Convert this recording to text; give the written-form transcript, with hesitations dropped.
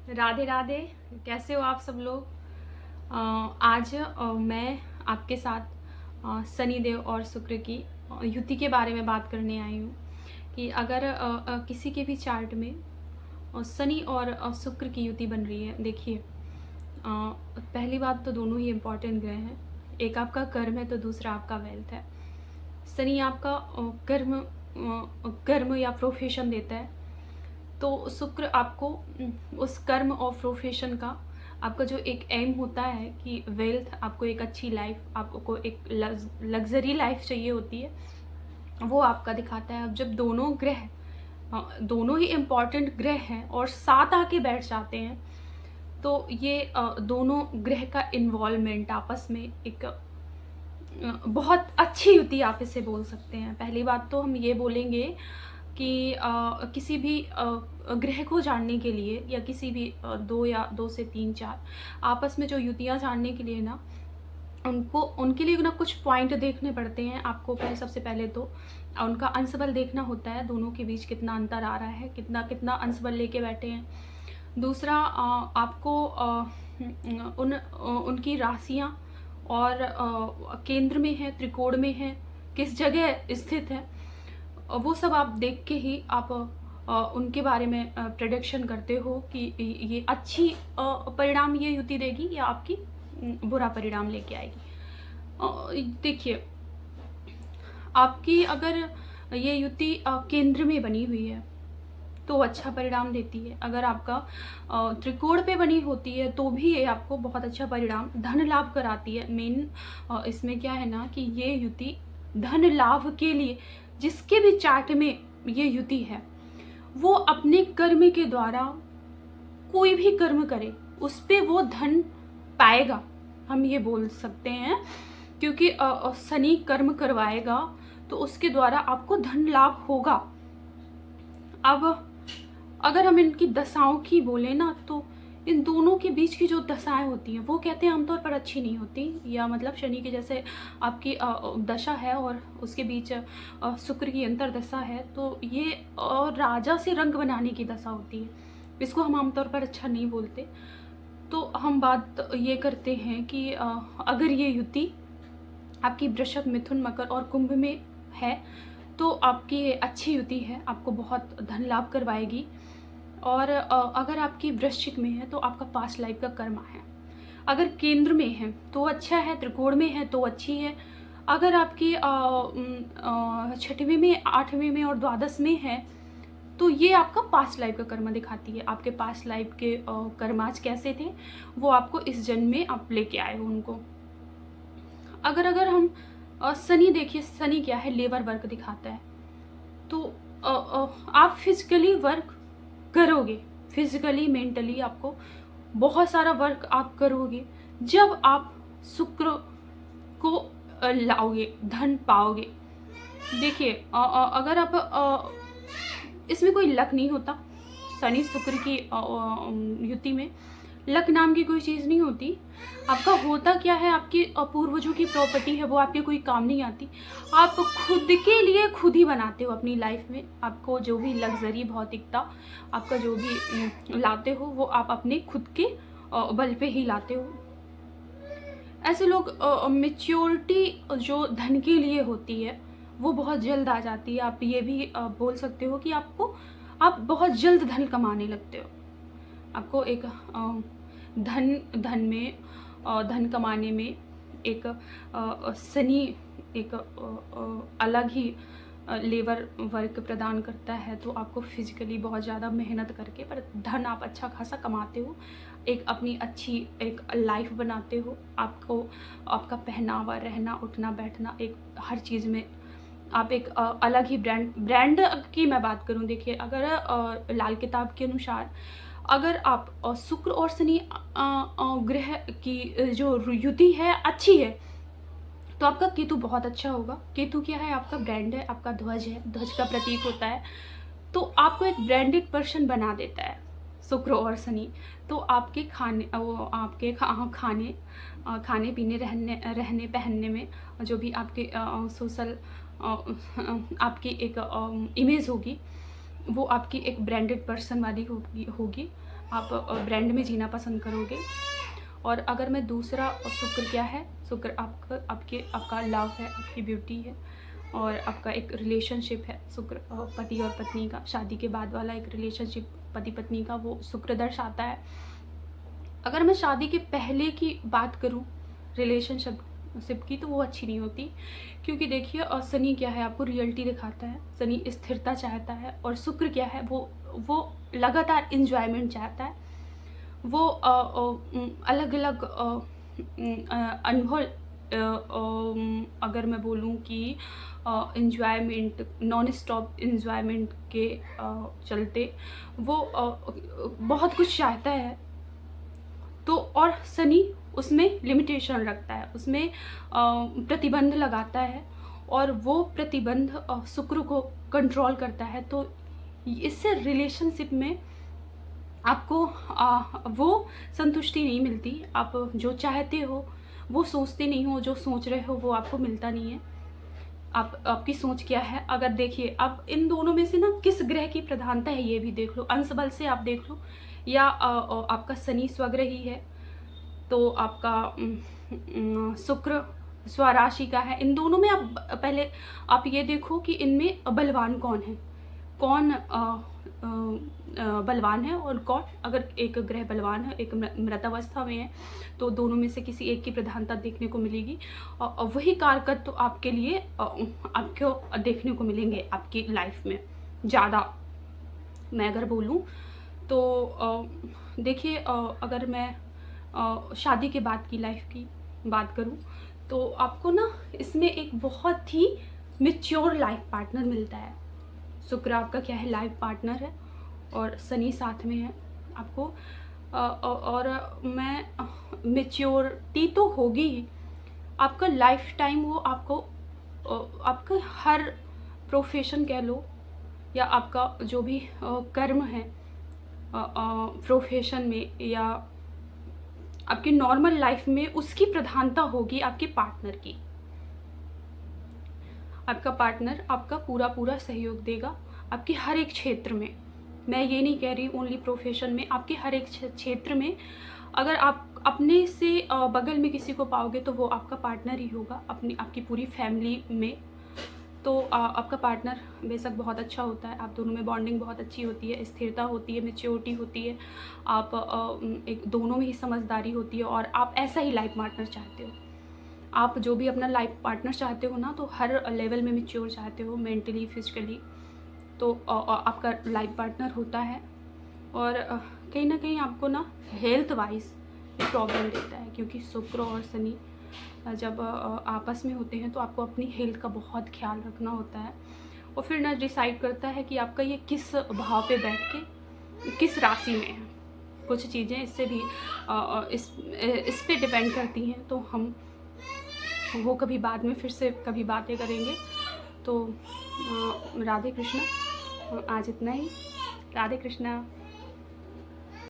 राधे राधे। कैसे हो आप सब लोग। आज मैं आपके साथ शनि देव और शुक्र की युति के बारे में बात करने आई हूँ कि अगर किसी के भी चार्ट में शनि और शुक्र की युति बन रही है। देखिए, पहली बात तो दोनों ही इम्पॉर्टेंट ग्रह हैं। एक आपका कर्म है तो दूसरा आपका वेल्थ है। शनि आपका कर्म या प्रोफेशन देता है, तो शुक्र आपको उस कर्म और प्रोफेशन का आपका जो एक एम होता है कि वेल्थ, आपको एक अच्छी लाइफ, आपको एक लग्जरी लाइफ चाहिए होती है, वो आपका दिखाता है। अब जब दोनों ग्रह दोनों ही इम्पॉर्टेंट ग्रह हैं और साथ आके बैठ जाते हैं, तो ये दोनों ग्रह का इन्वॉल्वमेंट आपस में एक बहुत अच्छी युति आप इसे बोल सकते हैं। पहली बात तो हम ये बोलेंगे कि किसी भी ग्रह को जानने के लिए या किसी भी दो या दो से तीन चार आपस में जो युतियाँ जानने के लिए ना, उनके लिए ना कुछ पॉइंट देखने पड़ते हैं आपको। सबसे पहले तो उनका अंशबल देखना होता है, दोनों के बीच कितना अंतर आ रहा है, कितना कितना अंशबल लेके बैठे हैं। दूसरा, आपको उनकी राशियाँ और केंद्र में है, त्रिकोण में है, किस जगह स्थित है, वो सब आप देख के ही आप उनके बारे में प्रेडिक्शन करते हो कि ये अच्छी परिणाम ये युति देगी या आपकी बुरा परिणाम लेके आएगी। देखिए, आपकी अगर ये युति केंद्र में बनी हुई है तो अच्छा परिणाम देती है। अगर आपका त्रिकोण पे बनी होती है तो भी ये आपको बहुत अच्छा परिणाम, धन लाभ कराती है। मेन इसमें क्या है ना कि ये युति धन लाभ के लिए, जिसके भी चार्ट में ये युति है, वो अपने कर्म के द्वारा कोई भी कर्म करे उस पे वो धन पाएगा, हम ये बोल सकते हैं। क्योंकि शनि कर्म करवाएगा तो उसके द्वारा आपको धन लाभ होगा। अब अगर हम इनकी दशाओं की बोले ना, तो इन दोनों के बीच की जो दशाएं होती हैं वो कहते हैं आमतौर पर अच्छी नहीं होती। या मतलब शनि के जैसे आपकी दशा है और उसके बीच शुक्र की अंतर दशा है, तो ये राजा से रंग बनाने की दशा होती है। इसको हम आमतौर पर अच्छा नहीं बोलते। तो हम बात ये करते हैं कि अगर ये युति आपकी वृषभ, मिथुन, मकर और कुंभ में है तो आपकी अच्छी युति है, आपको बहुत धन लाभ करवाएगी। और अगर आपकी वृश्चिक में है तो आपका पास्ट लाइफ का कर्मा है। अगर केंद्र में है तो अच्छा है, त्रिकोण में है तो अच्छी है। अगर आपकी छठवीं में, आठवीं में और द्वादश में है तो ये आपका पास्ट लाइफ का कर्मा दिखाती है। आपके पास्ट लाइफ के कर्माज कैसे थे वो आपको इस जन्म में आप लेके आए हो उनको। अगर हम शनि देखिए, शनि क्या है, लेबर वर्क दिखाता है। तो आप फिजिकली वर्क करोगे, फिजिकली मेंटली आपको बहुत सारा वर्क आप करोगे जब आप शुक्र को लाओगे, धन पाओगे। देखिए, अगर आप इसमें कोई लक नहीं होता। शनि शुक्र की युति में लक नाम की कोई चीज़ नहीं होती। आपका होता क्या है, आपकी पूर्वजों की प्रॉपर्टी है, वो आपके कोई काम नहीं आती। आप खुद के लिए खुद ही बनाते हो अपनी लाइफ में। आपको जो भी लग्जरी, भौतिकता, आपका जो भी लाते हो वो आप अपने खुद के बल पे ही लाते हो। ऐसे लोग, मेच्योरिटी जो धन के लिए होती है वो बहुत जल्द आ जाती है। आप ये भी बोल सकते हो कि आप बहुत जल्द धन कमाने लगते हो। आपको एक धन में, धन कमाने में एक शनि एक अलग ही लेबर वर्क प्रदान करता है। तो आपको फिजिकली बहुत ज़्यादा मेहनत करके पर धन आप अच्छा खासा कमाते हो, एक अपनी अच्छी एक लाइफ बनाते हो। आपको आपका पहनावा, रहना, उठना, बैठना, एक हर चीज़ में आप एक अलग ही ब्रांड की मैं बात करूं। देखिए, अगर लाल किताब के अनुसार अगर आप शुक्र और शनि ग्रह की जो युति है अच्छी है तो आपका केतु बहुत अच्छा होगा। केतु क्या है, आपका ब्रांड है, आपका ध्वज है, ध्वज का प्रतीक होता है। तो आपको एक ब्रांडेड पर्सन बना देता है शुक्र और शनि। तो आपके खाने, आपके खाने पीने, रहने पहनने में, जो भी आपके सोशल आपकी एक इमेज होगी, वो आपकी एक ब्रांडेड पर्सन वाली होगी। आप ब्रांड में जीना पसंद करोगे। और अगर मैं दूसरा शुक्र क्या है, शुक्र आपका लव है, आपकी ब्यूटी है और आपका एक रिलेशनशिप है। शुक्र पति और पत्नी का, शादी के बाद वाला एक रिलेशनशिप पति पत्नी का, वो शुक्र दर्शाता है। अगर मैं शादी के पहले की बात करूं रिलेशनशिप की, तो वो अच्छी नहीं होती, क्योंकि देखिए शनि क्या है, आपको रियलिटी दिखाता है। शनि स्थिरता चाहता है और शुक्र क्या है, वो लगातार इंजॉयमेंट चाहता है। वो अलग अलग अनुभव, अगर मैं बोलूँ कि इंजॉयमेंट, नॉन स्टॉप इंजॉयमेंट के चलते वो बहुत कुछ चाहता है। तो और शनि उसमें लिमिटेशन रखता है, उसमें प्रतिबंध लगाता है और वो प्रतिबंध शुक्र को कंट्रोल करता है। तो इससे रिलेशनशिप में आपको वो संतुष्टि नहीं मिलती। आप जो चाहते हो वो सोचते नहीं हो, जो सोच रहे हो वो आपको मिलता नहीं है। आपकी सोच क्या है। अगर देखिए आप इन दोनों में से ना किस ग्रह की प्रधानता है ये भी देख लो, अंश बल से आप देख लो, या आपका शनि स्वग्रही है तो आपका शुक्र स्वराशि का है। इन दोनों में आप पहले आप ये देखो कि इनमें बलवान कौन है, कौन बलवान है और कौन, अगर एक ग्रह बलवान है, एक मृतावस्था में है, तो दोनों में से किसी एक की प्रधानता देखने को मिलेगी और वही कारकत्व तो आपके लिए आपको देखने को मिलेंगे आपकी लाइफ में ज़्यादा। मैं अगर बोलूँ तो देखिए अगर मैं शादी के बाद की लाइफ की बात करूँ तो आपको ना इसमें एक बहुत ही मैच्योर लाइफ पार्टनर मिलता है। शुक्र आपका क्या है, लाइफ पार्टनर है और शनि साथ में है आपको। और मैं मैच्योरिटी तो होगी ही, आपका लाइफ टाइम वो आपको आपका हर प्रोफेशन कह लो या आपका जो भी कर्म है प्रोफेशन में या आपकी नॉर्मल लाइफ में, उसकी प्रधानता होगी आपके पार्टनर की। आपका पार्टनर आपका पूरा सहयोग देगा आपके हर एक क्षेत्र में। मैं ये नहीं कह रही ओनली प्रोफेशन में, आपके हर एक क्षेत्र में। अगर आप अपने से बगल में किसी को पाओगे तो वो आपका पार्टनर ही होगा, आपकी पूरी फैमिली में। तो आपका पार्टनर बेशक बहुत अच्छा होता है, आप दोनों में बॉन्डिंग बहुत अच्छी होती है, स्थिरता होती है, मैच्योरिटी होती है, आप एक दोनों में ही समझदारी होती है और आप ऐसा ही लाइफ पार्टनर चाहते हो। आप जो भी अपना लाइफ पार्टनर चाहते हो ना, तो हर लेवल में मैच्योर चाहते हो, मेंटली फिजिकली, तो आपका लाइफ पार्टनर होता है। और कहीं ना कहीं आपको ना हेल्थ वाइज प्रॉब्लम देता है, क्योंकि शुक्र और शनि जब आपस में होते हैं तो आपको अपनी हेल्थ का बहुत ख्याल रखना होता है। और फिर ना डिसाइड करता है कि आपका ये किस भाव पे बैठ के किस राशि में है। कुछ चीज़ें इससे भी इस पे डिपेंड करती हैं, तो हम वो कभी बाद में फिर से कभी बातें करेंगे। तो राधे कृष्णा, आज इतना ही। राधे कृष्णा।